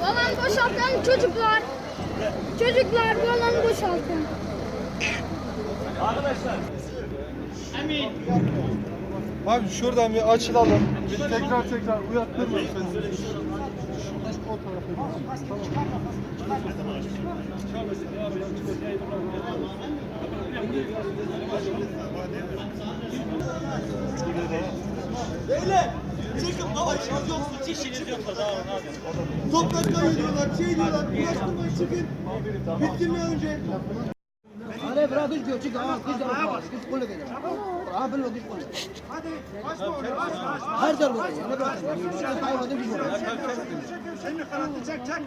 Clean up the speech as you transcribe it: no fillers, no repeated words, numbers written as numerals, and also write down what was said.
Alan boşaltın çocuklar. Çocuklar bu alanı boşaltın. Arkadaşlar. Emin. Abi şuradan bir açılalım. Tekrar uyattırmayın. O tarafa. Beyler, çıkın baba işiniz yoksa. İşiniz yoksa daha ne Toprak kayıyorlar, şey diyorlar, ulaştırmayın çıkın. Bitirme önce. अरे बड़ा कुछ जो चिका कुछ कुछ बोल के आप लोग कुछ बोल Hadi, başla oraya, başla. हर जरूर है ना बात है फाइव होते भी बोल Çek, çek, çek, çek. Şimdi kanatlı çek, çek.